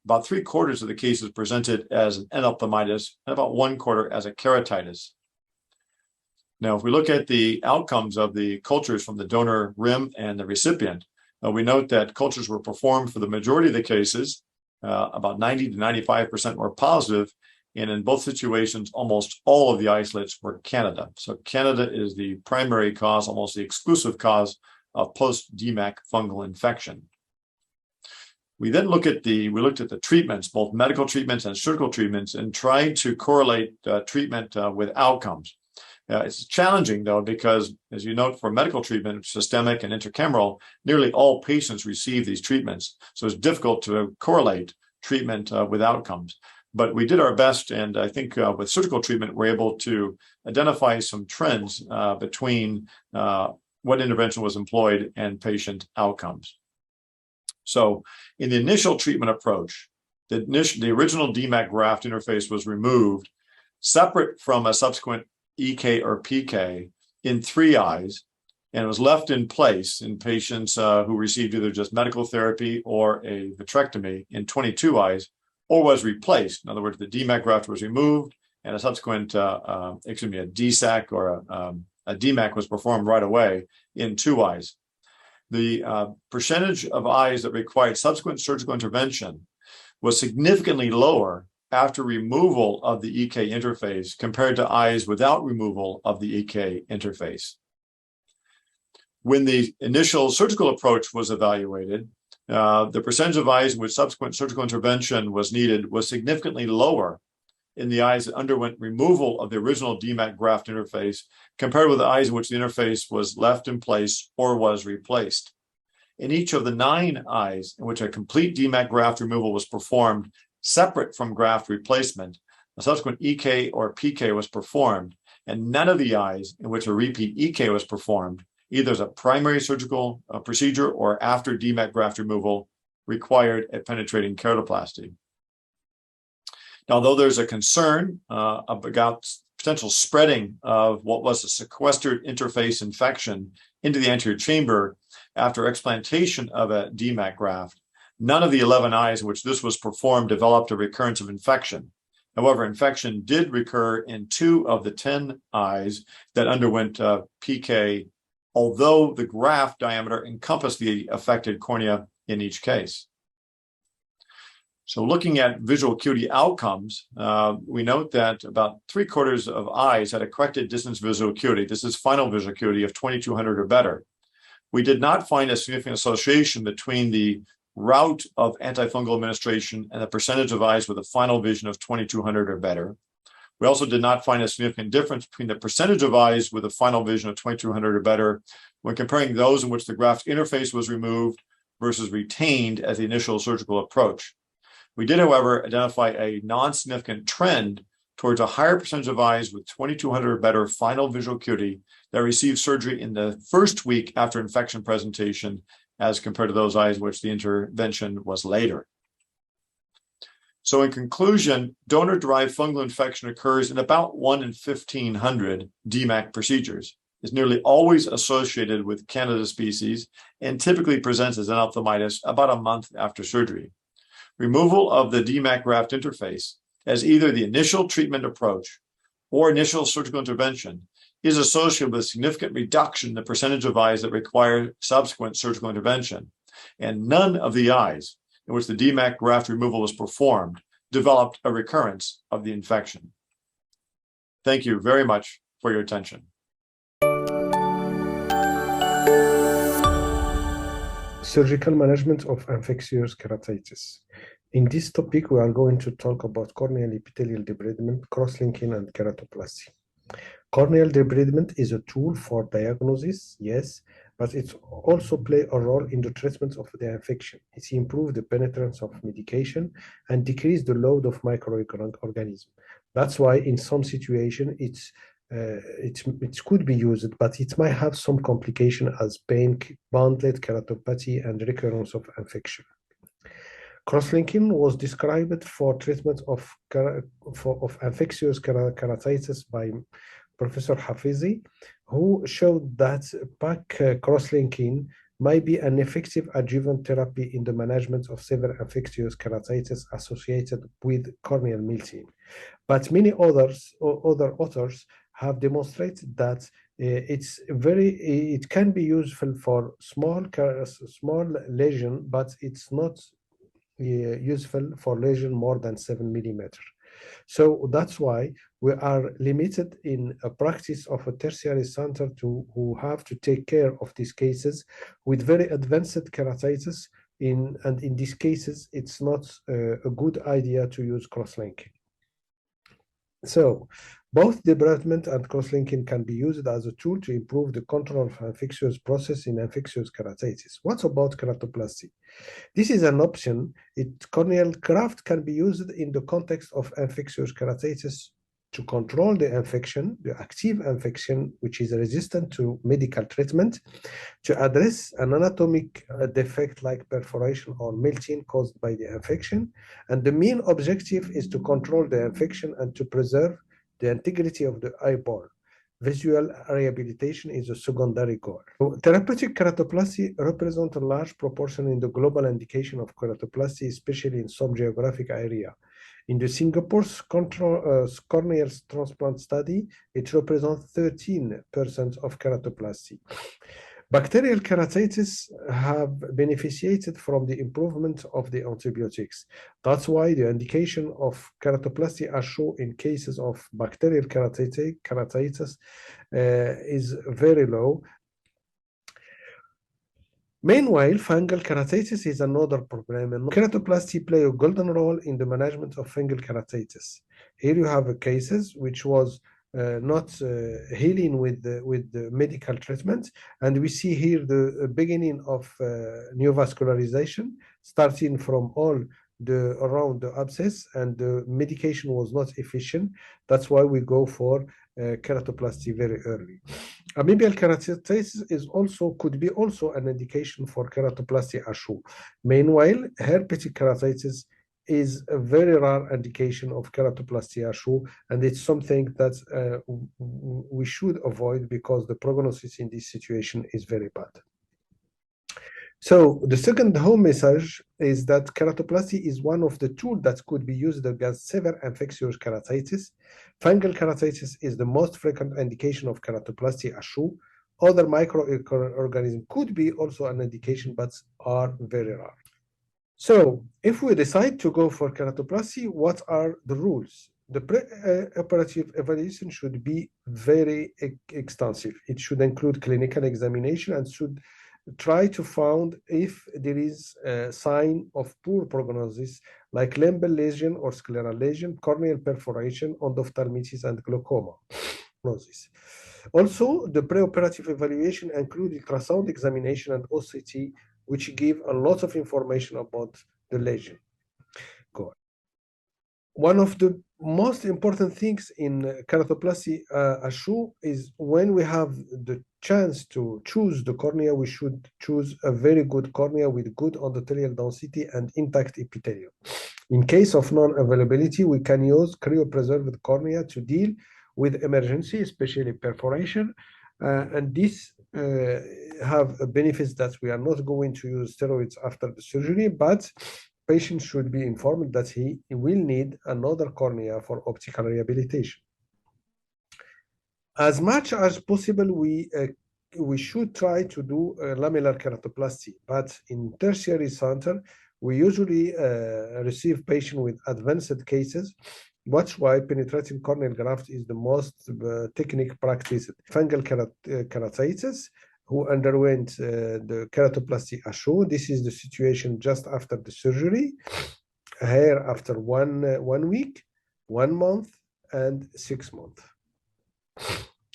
Speaker 7: About 3/4 of the cases presented as an endophthalmitis and about 1/4 as a keratitis. Now, if we look at the outcomes of the cultures from the donor rim and the recipient, we note that cultures were performed for the majority of the cases, about 90 to 95% were positive, and in both situations, almost all of the isolates were Candida. So Candida is the primary cause, almost the exclusive cause of post-DMAC fungal infection. We then looked at the treatments, both medical treatments and surgical treatments, and tried to correlate treatment with outcomes. It's challenging, though, because, as you note, for medical treatment, systemic and intracameral, nearly all patients receive these treatments. So it's difficult to correlate treatment with outcomes. But we did our best, and I think with surgical treatment, we're able to identify some trends between what intervention was employed and patient outcomes. So in the initial treatment approach, the original DMAC graft interface was removed, separate from a subsequent EK or PK in 3 eyes, and it was left in place in patients who received either just medical therapy or a vitrectomy in 22 eyes, or was replaced. In other words, the DMAC graft was removed and a subsequent, a DSAC or a DMAC was performed right away in 2 eyes. The percentage of eyes that required subsequent surgical intervention was significantly lower after removal of the EK interface compared to eyes without removal of the EK interface. When the initial surgical approach was evaluated, the percentage of eyes in which subsequent surgical intervention was needed was significantly lower in the eyes that underwent removal of the original DMAC graft interface compared with the eyes in which the interface was left in place or was replaced. In each of the 9 eyes in which a complete DMAC graft removal was performed separate from graft replacement, a subsequent EK or PK was performed, and none of the eyes in which a repeat EK was performed, either as a primary surgical procedure or after DMAC graft removal, required a penetrating keratoplasty. Now, although there's a concern about potential spreading of what was a sequestered interface infection into the anterior chamber after explantation of a DMAC graft, none of the 11 eyes in which this was performed developed a recurrence of infection. However, infection did recur in 2 of the 10 eyes that underwent PK, although the graft diameter encompassed the affected cornea in each case. So looking at visual acuity outcomes, we note that about 3/4 of eyes had a corrected distance visual acuity. This is final visual acuity of 2200 or better. We did not find a significant association between the route of antifungal administration and the percentage of eyes with a final vision of 2200 or better. We also did not find a significant difference between the percentage of eyes with a final vision of 2200 or better when comparing those in which the graft interface was removed versus retained as the initial surgical approach. We did, however, identify a non-significant trend towards a higher percentage of eyes with 2200 or better final visual acuity that received surgery in the first week after infection presentation as compared to those eyes in which the intervention was later. So in conclusion, donor-derived fungal infection occurs in about 1 in 1,500 DMAC procedures. It's nearly always associated with Candida species and typically presents as endophthalmitis about a month after surgery. Removal of the DMAC graft interface as either the initial treatment approach or initial surgical intervention is associated with a significant reduction in the percentage of eyes that require subsequent surgical intervention. And none of the eyes in which the DMAC graft removal was performed developed a recurrence of the infection. Thank you very much for your attention.
Speaker 8: Surgical management of infectious keratitis. In this topic, we are going to talk about corneal epithelial debridement, cross-linking, and keratoplasty. Corneal debridement is a tool for diagnosis, yes, but it also plays a role in the treatment of the infection. It improves the penetrance of medication and decrease the load of microorganisms. That's why in some situations it could be used, but it might have some complication as pain, bandlet keratopathy, and recurrence of infection. Cross-linking was described for treatment of infectious keratitis by Professor Hafizi, who showed that PAC cross-linking might be an effective adjuvant therapy in the management of severe infectious keratitis associated with corneal melting. But many other authors have demonstrated that it can be useful for small lesion, but it's not useful for lesion more than 7 millimeters. So that's why we are limited in a practice of a tertiary center who have to take care of these cases with very advanced keratitis. And in these cases, it's not a good idea to use cross-linking. So both debridement and cross-linking can be used as a tool to improve the control of infectious process in infectious keratitis. What about keratoplasty? This is an option. Corneal graft can be used in the context of infectious keratitis to control the infection, the active infection, which is resistant to medical treatment, to address an anatomic defect like perforation or melting caused by the infection. And the main objective is to control the infection and to preserve the integrity of the eyeball. Visual rehabilitation is a secondary goal. Therapeutic keratoplasty represents a large proportion in the global indication of keratoplasty, especially in some geographic area. In the Singapore's corneal transplant study, it represents 13% of keratoplasty. Bacterial keratitis have benefited from the improvement of the antibiotics. That's why the indication of keratoplasty as shown in cases of bacterial keratitis is very low. Meanwhile, fungal keratitis is another problem, and keratoplasty play a golden role in the management of fungal keratitis. Here you have cases which was not healing with the medical treatment, and we see here the beginning of neovascularization, starting from all around the abscess, and the medication was not efficient. That's why we go for keratoplasty very early. Microbial keratitis could be also an indication for keratoplasty issue. Meanwhile, herpetic keratitis is a very rare indication of keratoplasty issue, and it's something that we should avoid because the prognosis in this situation is very bad. So the second home message is that keratoplasty is one of the tools that could be used against severe infectious keratitis. Fungal keratitis is the most frequent indication of keratoplasty issue. Other microorganisms could be also an indication, but are very rare. So if we decide to go for keratoplasty, what are the rules? The pre-operative evaluation should be very extensive. It should include clinical examination and should try to find if there is a sign of poor prognosis like limbal lesion or scleral lesion, corneal perforation, endophthalmitis, and glaucoma. Also, the preoperative evaluation includes ultrasound examination and OCT, which give a lot of information about the lesion. One of the most important things in keratoplasty issue is when we have the chance to choose the cornea, we should choose a very good cornea with good endothelial density and intact epithelium. In case of non-availability, we can use cryopreserved cornea to deal with emergency, especially perforation, and this have benefits that we are not going to use steroids after the surgery, but patient should be informed that he will need another cornea for optical rehabilitation. As much as possible, we should try to do lamellar keratoplasty, but in tertiary center, we usually receive patients with advanced cases. That's why penetrating corneal graft is the most technique practiced. Fungal keratitis, who underwent the keratoplasty issue. This is the situation just after the surgery. Hair after one week, 1 month, and 6 months.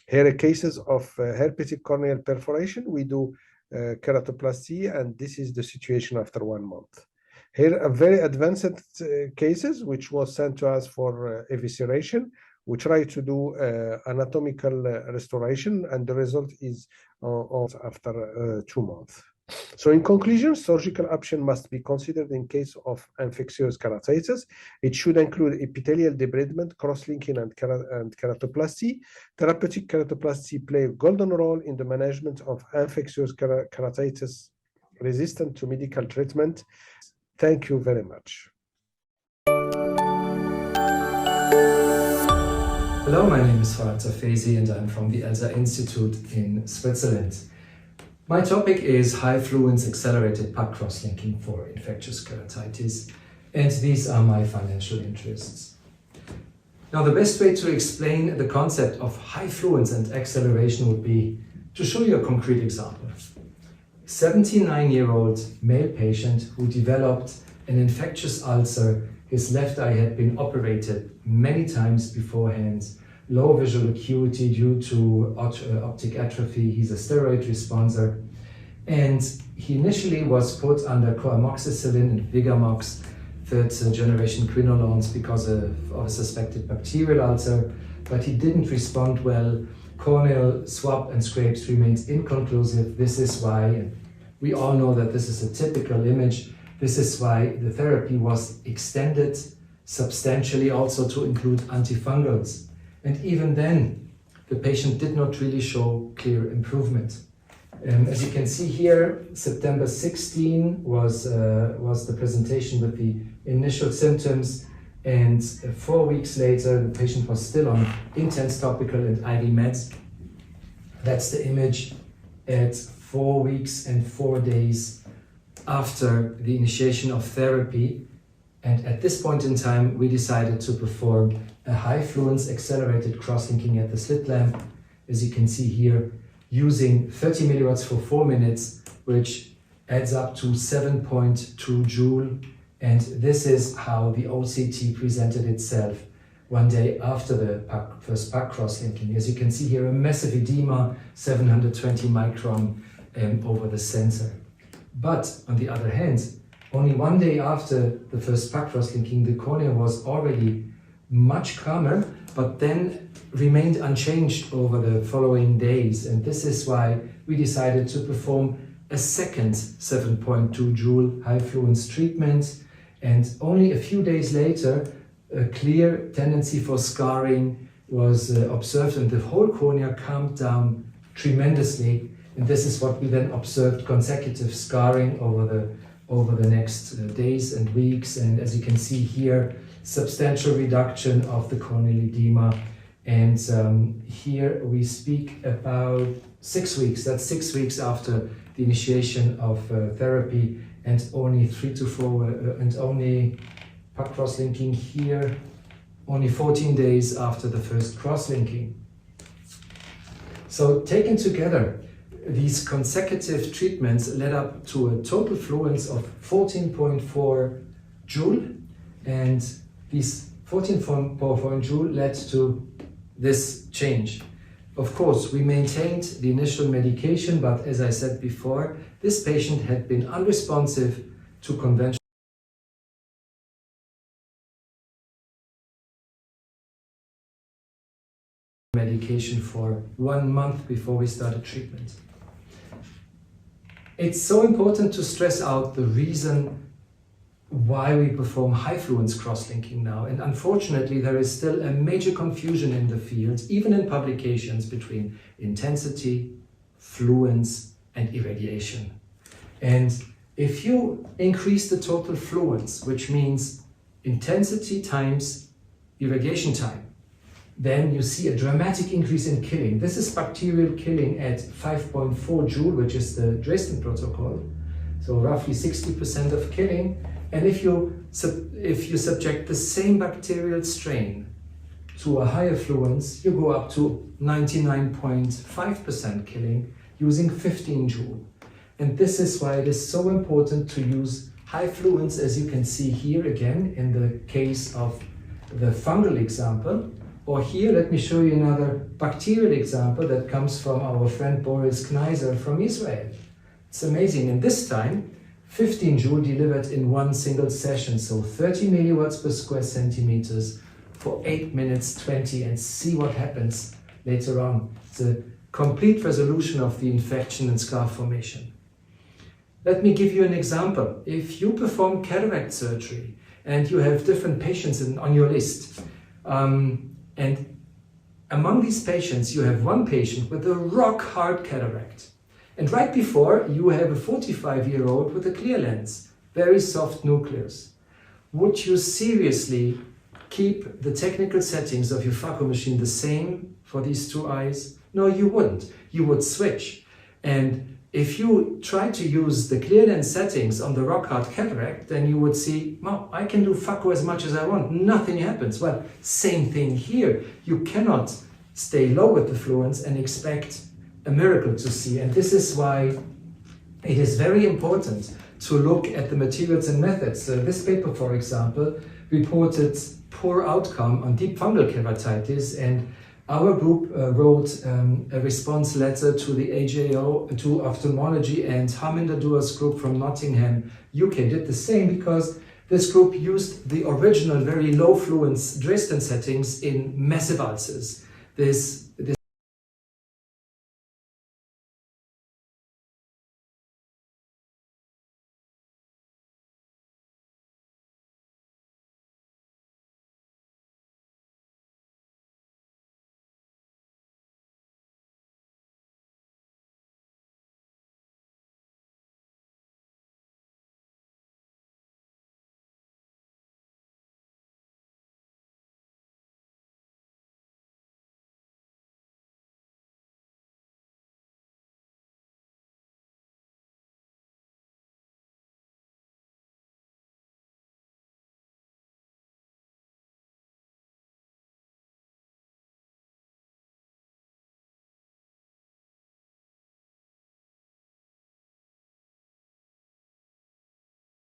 Speaker 8: Here are cases of herpetic corneal perforation. We do keratoplasty, and this is the situation after 1 month. Here are very advanced cases, which was sent to us for evisceration. We try to do anatomical restoration, and the result is after 2 months. So in conclusion, surgical option must be considered in case of infectious keratitis. It should include epithelial debridement, cross-linking, and keratoplasty. Therapeutic keratoplasty play a golden role in the management of infectious keratitis resistant to medical treatment. Thank you very much.
Speaker 9: Hello, my name is Farad Zafezi and I'm from the ELSA Institute in Switzerland. My topic is high-fluence accelerated PAC cross-linking for infectious keratitis, and these are my financial interests. Now, the best way to explain the concept of high-fluence and acceleration would be to show you a concrete example. 79-year-old male patient who developed an infectious ulcer. His left eye had been operated many times beforehand, low visual acuity due to optic atrophy. He's a steroid responder. And he initially was put under coamoxicillin and Vigamox, third generation quinolones, because of a suspected bacterial ulcer, but he didn't respond well. Corneal swab and scrapes remains inconclusive. This is why, and we all know that this is a typical image, this is why the therapy was extended substantially also to include antifungals. And even then, the patient did not really show clear improvement. As you can see here, September 16 was the presentation with the initial symptoms, and 4 weeks later, the patient was still on intense topical and IV meds. That's the image at 4 weeks and 4 days after the initiation of therapy. And at this point in time, we decided to perform a high fluence accelerated cross-linking at the slit lamp, as you can see here, using 30 milliwatts for 4 minutes, which adds up to 7.2 joule. And this is how the OCT presented itself 1 day after the first PAC cross-linking. As you can see here, a massive edema, 720 micron over the sensor. But on the other hand, only 1 day after the first PAC cross-linking, the cornea was already much calmer, but then remained unchanged over the following days. And this is why we decided to perform a second 7.2 joule high fluence treatment. And only a few days later, a clear tendency for scarring was observed, and the whole cornea calmed down tremendously. And this is what we then observed: consecutive scarring over the next days and weeks. And as you can see here, substantial reduction of the corneal edema. And here we speak about 6 weeks. That's 6 weeks after the initiation of therapy, and only 3 to 4, and only PAC cross-linking here, only 14 days after the first cross-linking. So taken together, these consecutive treatments led up to a total fluence of 14.4 joule, and these 14.4 joule led to this change. Of course, we maintained the initial medication, but as I said before, this patient had been unresponsive to conventional medication for 1 month before we started treatment. It's so important to stress out the reason why we perform high fluence cross-linking now. And unfortunately, there is still a major confusion in the field, even in publications, between intensity, fluence, and irradiation. And if you increase the total fluence, which means intensity times irradiation time, then you see a dramatic increase in killing. This is bacterial killing at 5.4 joule, which is the Dresden protocol. So roughly 60% of killing. And if you subject the same bacterial strain to a higher fluence, you go up to 99.5% killing using 15 joule. And this is why it is so important to use high fluence, as you can see here again in the case of the fungal example. Or here, let me show you another bacterial example that comes from our friend Boris Kneiser from Israel. It's amazing. And this time, 15 joule delivered in one single session, so 30 milliwatts per square centimeters for 8 minutes 20, and see what happens later on. It's a complete resolution of the infection and scar formation. Let me give you an example. If you perform cataract surgery and you have different patients on your list, and among these patients, you have one patient with a rock-hard cataract. And right before, you have a 45-year-old with a clear lens, very soft nucleus. Would you seriously keep the technical settings of your phaco machine the same for these two eyes? No, you wouldn't. You would switch. And if you try to use the clear lens settings on the rock-hard cataract, then you would see, well, I can do phaco as much as I want. Nothing happens. Well, same thing here. You cannot stay low with the fluence and expect a miracle to see. And this is why it is very important to look at the materials and methods. This paper, for example, reported poor outcome on deep fungal keratitis, and our group wrote a response letter to the AJO, to ophthalmology, and Harminder Dua's group from Nottingham, UK, did the same, because this group used the original very low fluence Dresden settings in massive ulcers. This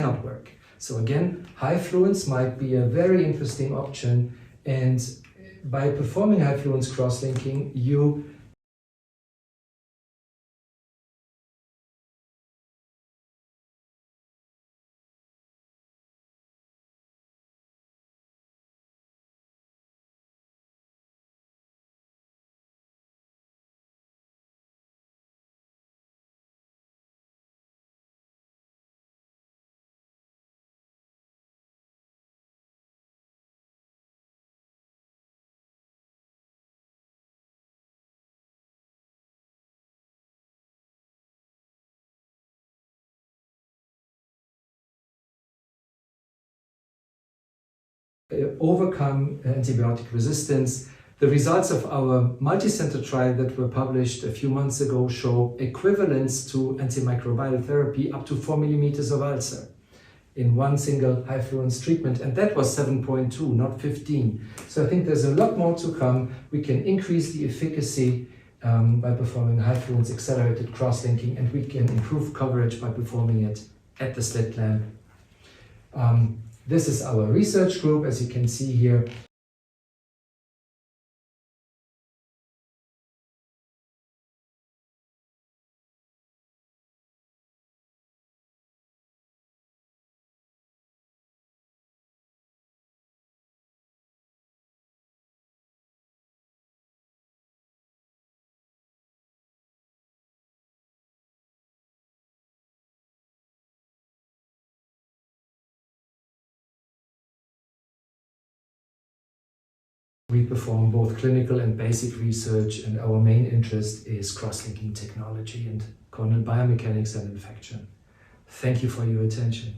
Speaker 9: cannot work. So again, high fluence might be a very interesting option, and by performing high fluence cross-linking, you overcome antibiotic resistance. The results of our multi-center trial that were published a few months ago show equivalence to antimicrobial therapy up to 4 millimeters of ulcer in one single high fluence treatment, and that was 7.2, not 15. So I think there's a lot more to come. We can increase the efficacy by performing high fluence accelerated cross-linking, and we can improve coverage by performing it at the slit lamp. This is our research group, as you can see here. We perform both clinical and basic research, and our main interest is cross-linking technology and corneal biomechanics and infection. Thank you for your attention.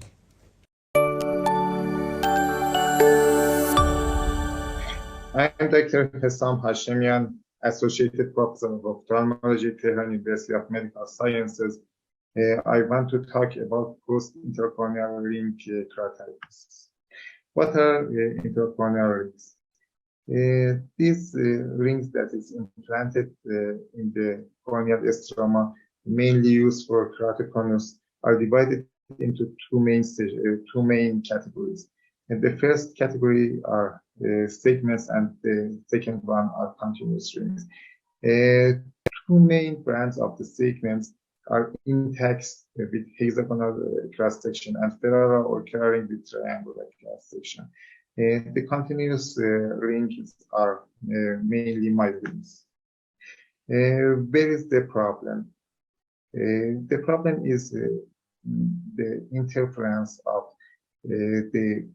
Speaker 10: I'm Dr. Hessam Hashemian, Associated Professor of Ophthalmology, Tehran University of Medical Sciences. I want to talk about post-intercorneal ring keratitis. What are intercorneal rings? These rings that is implanted in the corneal stroma, mainly used for keratoconus, are divided into two main categories. And the first category are segments, and the second one are continuous rings. Two main brands of the segments are intact with hexagonal cross section and ferrara or Kerr with triangular cross section. The continuous rings are mainly mild rings. Where is the problem? The problem is the interference of the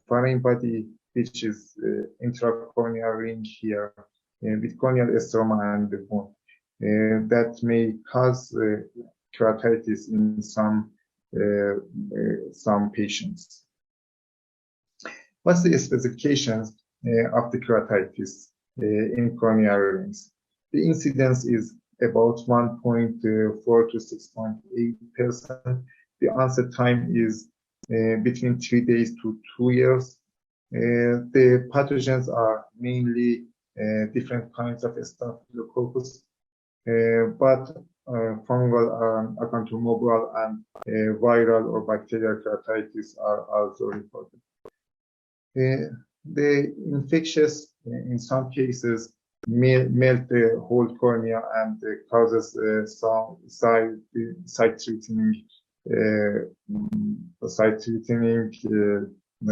Speaker 10: foreign body, which is intracorneal ring here, with corneal stroma and the bone. That may cause keratitis in some patients. What's the specifications of the keratitis in corneal rings? The incidence is about 1.4 to 6.8%. The onset time is between 3 days to 2 years. The pathogens are mainly different kinds of staphylococcus, but fungal, acanthomorbal, and viral or bacterial keratitis are also reported. The infectious, in some cases, melt the whole cornea and causes some sight-threatening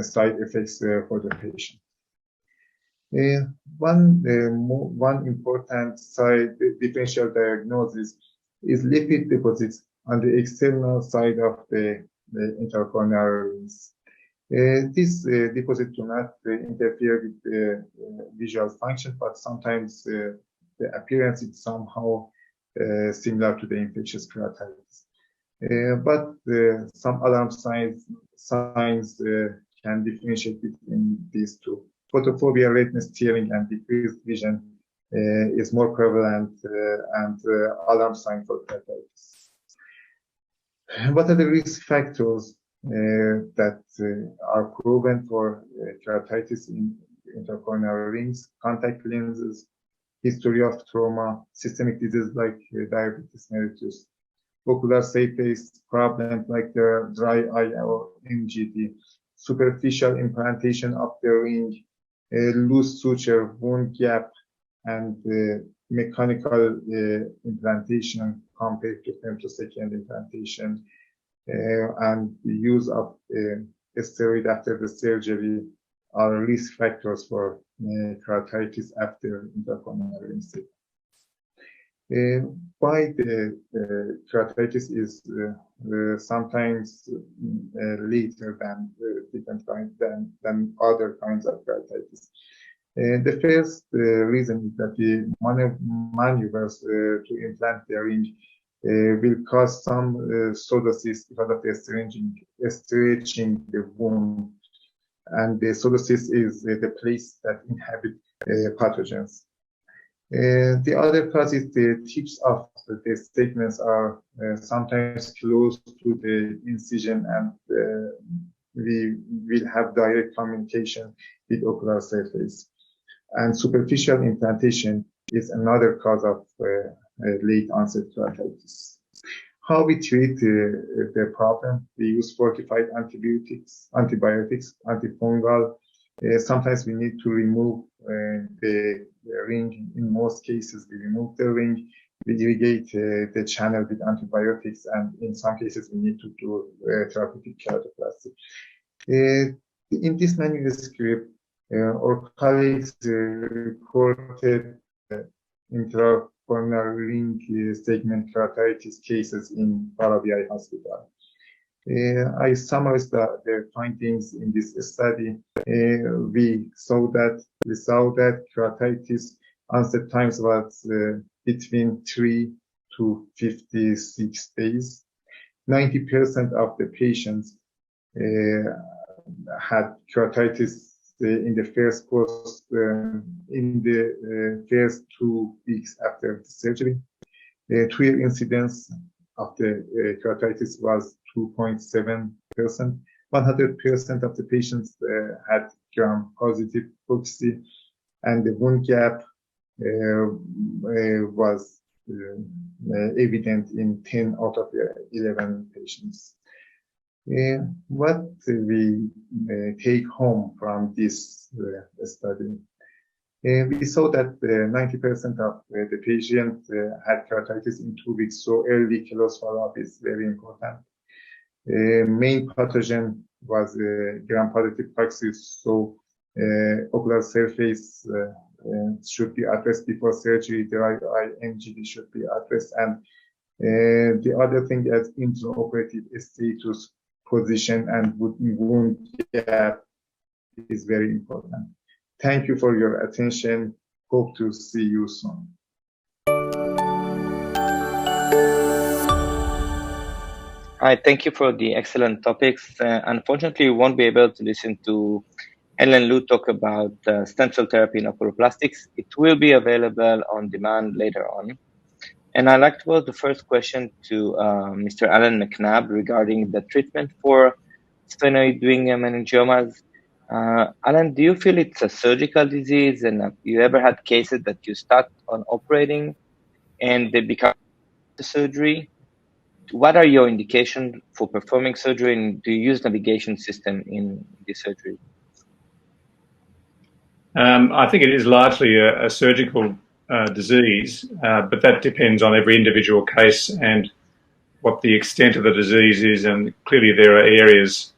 Speaker 10: side effects for the patient. One important differential diagnosis is lipid deposits on the external side of the intercorneal rings. This deposit do not interfere with the visual function, but sometimes the appearance is somehow similar to the infectious keratitis. But some alarm signs can differentiate between these two. Photophobia, redness, tearing, and decreased vision is more prevalent and alarm sign for keratitis. What are the risk factors that are proven for keratitis in intercorneal rings? Contact lenses, history of trauma, systemic disease like diabetes mellitus, ocular surface problems like the dry eye or MGD, superficial implantation of the ring, loose suture, wound gap, and mechanical implantation compared to femtosecond implantation, and the use of steroid after the surgery are risk factors for keratitis after intracorneal ring. Why the keratitis is sometimes later than different kinds than other kinds of keratitis. The first reason is that the maneuvers to implant the ring will cause some pseudocysts because of the stretching the wound, and the pseudocyst is the place that inhabit pathogens. The other cause is the tips of the segments are sometimes close to the incision, and we will have direct communication with ocular surface. And superficial implantation is another cause of late onset keratitis. How we treat the problem? We use fortified antibiotics, antifungal. Sometimes we need to remove the ring. In most cases, we remove the ring. We irrigate the channel with antibiotics, and in some cases, we need to do therapeutic keratoplasty. In this manuscript, our colleagues reported intracorneal ring segment keratitis cases in Microbial Hospital. I summarized the findings in this study. We saw that keratitis onset times was between 3 to 56 days. 90% of the patients had keratitis in the first course, in the first 2 weeks after the surgery. The 2-year incidence of the keratitis was 2.7%. 100% of the patients had gram-positive proxy, and the wound gap was evident in 10 out of the 11 patients. What we take home from this study? We saw that 90% of the patients had keratitis in 2 weeks, so early close follow-up is very important. Main pathogen was gram-positive proxy, so ocular surface should be addressed before surgery. The right eye MGD should be addressed, and the other thing is intraoperative status, position, and wound gap is very important. Thank you for your attention. Hope to see you soon.
Speaker 11: Hi, thank you for the excellent topics. Unfortunately, we won't be able to listen to Ellen Liu talk about stem cell therapy in oculoplastics. It will be available on demand later on. And I'd like to pose the first question to Mr. Alan McNabb regarding the treatment for sphenoid wing meningiomas. Alan, do you feel it's a surgical disease, and have you ever had cases that you start on operating and they become the surgery? What are your indications for performing surgery, and do you use navigation system in the surgery?
Speaker 12: I think it is largely a surgical disease, but that depends on every individual case and what the extent of the disease is. And clearly there are areas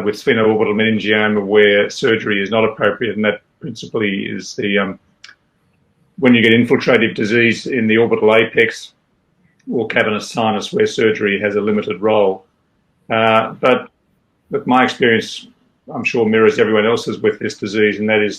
Speaker 12: with sphenoorbital meningioma where surgery is not appropriate, and that principally is the when you get infiltrative disease in the orbital apex or cavernous sinus, where surgery has a limited role. But my experience, I'm sure, mirrors everyone else's with this disease, and that is